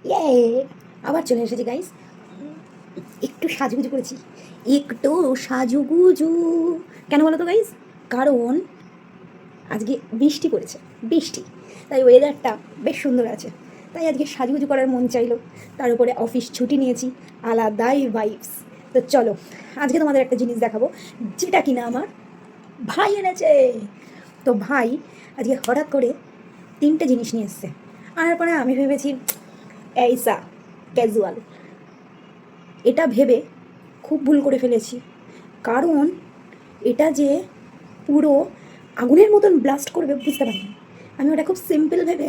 ইয়ে আবার চলে এসেছি গাইস। একটু সাজুগুজু করেছি, একটু সাজুগুজু। কেন বলো তো গাইস? কারণ আজকে বৃষ্টি পড়েছে, বৃষ্টি, তাই ওয়েদারটা বেশ সুন্দর আছে, তাই আজকে সাজুগুজু করার মন চাইলো। তার উপরে অফিস ছুটি নিয়েছি, আলাদাই ভাইবস। তো চলো আজকে তোমাদের একটা জিনিস দেখাবো, যেটা কিনা আমার ভাই এনেছে। তো ভাই আজকে হঠাৎ করে 3টে জিনিস নিয়ে এসছে, আনার পরে আমি ভেবেছি এইসা ক্যাজুয়াল। এটা ভেবে খুব ভুল করে ফেলেছি, কারণ এটা যে পুরো আগুনের মতন ব্লাস্ট করবে বুঝতে পারিনি। আমি ওটা খুব সিম্পল ভেবে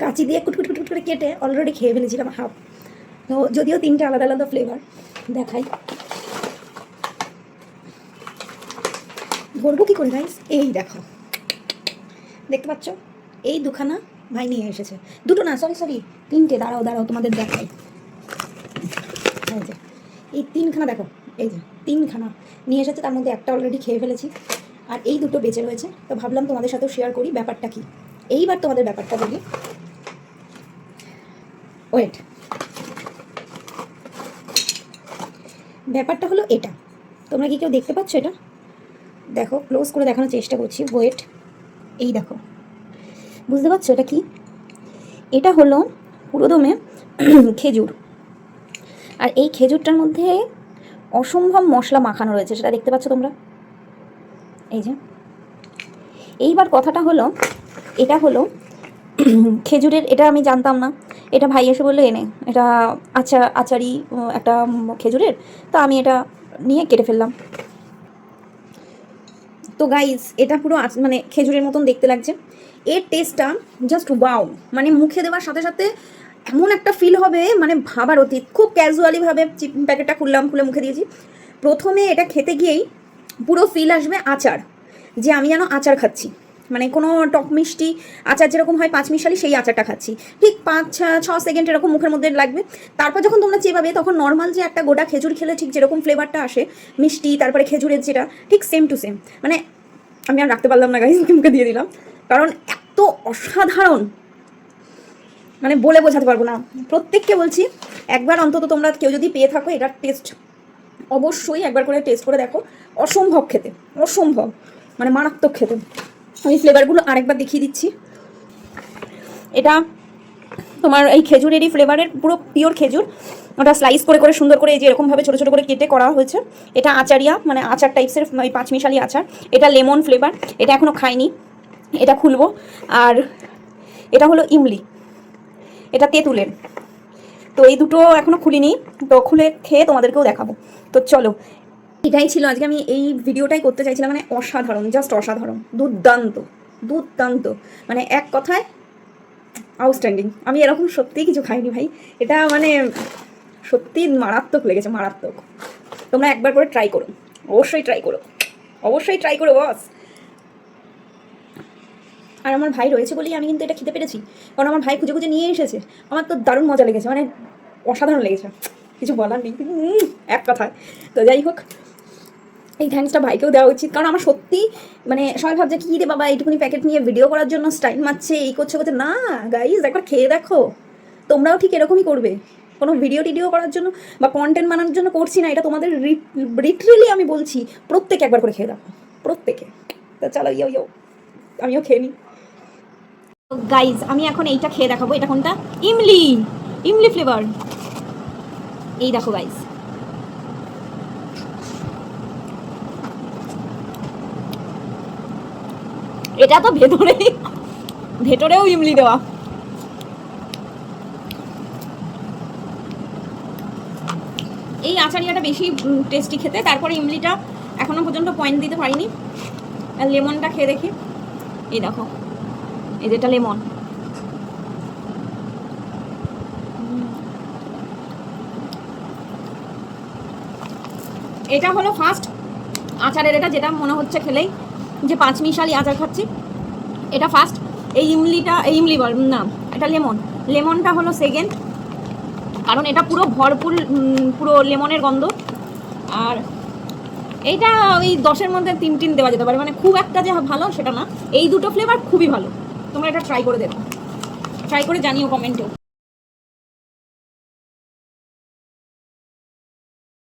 কাঁচি দিয়ে কুটকুট কুটকুট করে কেটে অলরেডি খেয়ে ফেলেছিলাম হাফ। তো যদিও 3টে আলাদা আলাদা ফ্লেভার, দেখাই। ধরবো কী করে গাইস? এই দেখো, দেখতে পাচ্ছ? এই দুখানা ভাই নিয়ে এসেছে, দুটো না, সরি 3টে। দাঁড়াও দাঁড়াও তোমাদের দেখাই। এই যে এই 3খানা দেখো, এই যে 3খানা নিয়ে এসেছে, তার মধ্যে একটা অলরেডি খেয়ে ফেলেছি, আর এই দুটো বেঁচে রয়েছে। তো ভাবলাম তোমাদের সাথেও শেয়ার করি ব্যাপারটা কি। এইবার তোমাদের ব্যাপারটা বলি। ওয়েট, ব্যাপারটা হলো এটা। তোমরা কি কেউ দেখতে পাচ্ছ? এটা দেখো, ক্লোজ করে দেখানোর চেষ্টা করছি। ওয়েট, এই দেখো, বুঝতে পারছো এটা কি? এটা হলো পুরোদমে খেজুর, আর এই খেজুরটার মধ্যে অসম্ভব মশলা মাখানো রয়েছে, সেটা দেখতে পাচ্ছ তোমরা। এই যে, এইবার কথাটা হলো, এটা হলো খেজুরের, এটা আমি জানতাম না। এটা ভাই এসে বললো এনে, এটা আচারি একটা খেজুরের। তো আমি এটা নিয়ে কেটে ফেললাম। তো গাইস, এটা পুরো মানে খেজুরের মতন দেখতে লাগছে। এর টেস্টটা জাস্ট ওয়াও, মানে মুখে দেওয়ার সাথে সাথে এমন একটা ফিল হবে, মানে ভাবার অতীত। খুব ক্যাজুয়ালিভাবে প্যাকেটটা খুললাম, খুলে মুখে দিয়েছি। প্রথমে এটা খেতে গিয়েই পুরো ফিল আসবে আচার, যে আমি যেন আচার খাচ্ছি, মানে কোনো টক মিষ্টি আচার যেরকম হয় 5 মিশালি, সেই আচারটা খাচ্ছি। ঠিক 5-6 সেকেন্ড এরকম মুখের মধ্যে লাগবে। তারপর যখন তোমরা চেবাবে, তখন নর্মাল যে একটা গোটা খেজুর খেলে ঠিক যেরকম ফ্লেভারটা আসে মিষ্টি, তারপরে খেজুরের যেটা, ঠিক সেম টু সেম। মানে আমি আর রাখতে পারলাম না গাইস, মুখে দিয়ে দিলাম, কারণ এত অসাধারণ, মানে বলে বোঝাতে পারবো না। প্রত্যেককে বলছি, একবার অন্তত তোমরা কেউ যদি পেয়ে থাকো, এটার টেস্ট অবশ্যই একবার করে টেস্ট করে দেখো। অসম্ভব খেতে, অসম্ভব, মানে মারাত্মক খেতে। আমি ফ্লেভারগুলো আরেকবার দেখিয়ে দিচ্ছি। এটা তোমার এই খেজুরেরই ফ্লেভারের, পুরো পিওর খেজুর। ওটা স্লাইস করে করে সুন্দর করে এই যে এরকমভাবে ছোটো ছোটো করে কেটে করা হয়েছে। এটা আচারিয়া, মানে আচার টাইপসের, ওই 5 মিশালি আচার। এটা লেমন ফ্লেভার, এটা এখনও খাইনি, এটা খুলবো। আর এটা হলো ইমলি, এটা তেঁতুলের। তো এই দুটো এখনও খুলিনি, তো খুলে খেয়ে তোমাদেরকেও দেখাবো। তো চলো, এটাই ছিল আজকে, আমি এই ভিডিওটাই করতে চাইছিলাম। মানে অসাধারণ, জাস্ট অসাধারণ, দুর্দান্ত দুর্দান্ত, মানে এক কথায় আউটস্ট্যান্ডিং। আমি এরকম সত্যিই কিছু খাইনি ভাই, এটা মানে সত্যি মারাত্মক লেগেছে, মারাত্মক। তোমরা একবার করে ট্রাই করো, অবশ্যই ট্রাই করো, অবশ্যই ট্রাই করো বস। আর আমার ভাই রয়েছে বলেই আমি কিন্তু এটা খেতে পেরেছি, কারণ আমার ভাই খুঁজে খুঁজে নিয়ে এসেছে। আমার তো দারুণ মজা লেগেছে, মানে অসাধারণ লেগেছে, কিছু বলার নেই এক কথায়। তো যাই হোক, এই থ্যাঙ্কসটা ভাইকেও দেওয়া উচিত, কারণ আমার সত্যি মানে সবাই ভাবছে কী রে বাবা এইটুকুনি প্যাকেট নিয়ে ভিডিও করার জন্য স্টাইল মারছে, এই করছে করছে। না গাইজ, একবার খেয়ে দেখো, তোমরাও ঠিক এরকমই করবে। কোনো ভিডিও টিডিও করার জন্য বা কন্টেন্ট বানানোর জন্য করছি না, এটা তোমাদের লিটারেলি আমি বলছি, প্রত্যেকে একবার করে খেয়ে দেখো, প্রত্যেকে। তো চলো, ইয়ো আমিও খেয়ে নিই। গাইজ, আমি এখন এইটা খেয়ে দেখাবো। এটা কোনটা? ইমলি, ইমলি ফ্লেভার। এই দেখো গাইজ, এটা তো ভেতরেও ইমলি দেওয়া। এই আচারিয়াটা বেশি টেস্টি খেতে, তারপরে ইমলিটা এখনো পর্যন্ত পয়েন্ট দিতে পারিনি। আর লেমনটা খেয়ে দেখি। এই দেখো, এই যেটা লেমন, এটা হলো ফার্স্ট আচারের, এটা যেটা মনে হচ্ছে খেলেই যে 5 মিশালি আচার খাচ্ছি, এটা ফার্স্ট। এই ইমলিটা, এই ইমলি বল না, এটা লেমন, লেমনটা হলো সেকেন্ড, কারণ এটা পুরো ভরপুর, পুরো লেমনের গন্ধ। আর এইটা ওই 10-এর মধ্যে 3 দেওয়া যেতে পারে, মানে খুব একটা যে ভালো সেটা না। এই দুটো ফ্লেভার খুবই ভালো, তোমরা এটা ট্রাই করে দেখো, ট্রাই করে জানিও কমেন্টেও।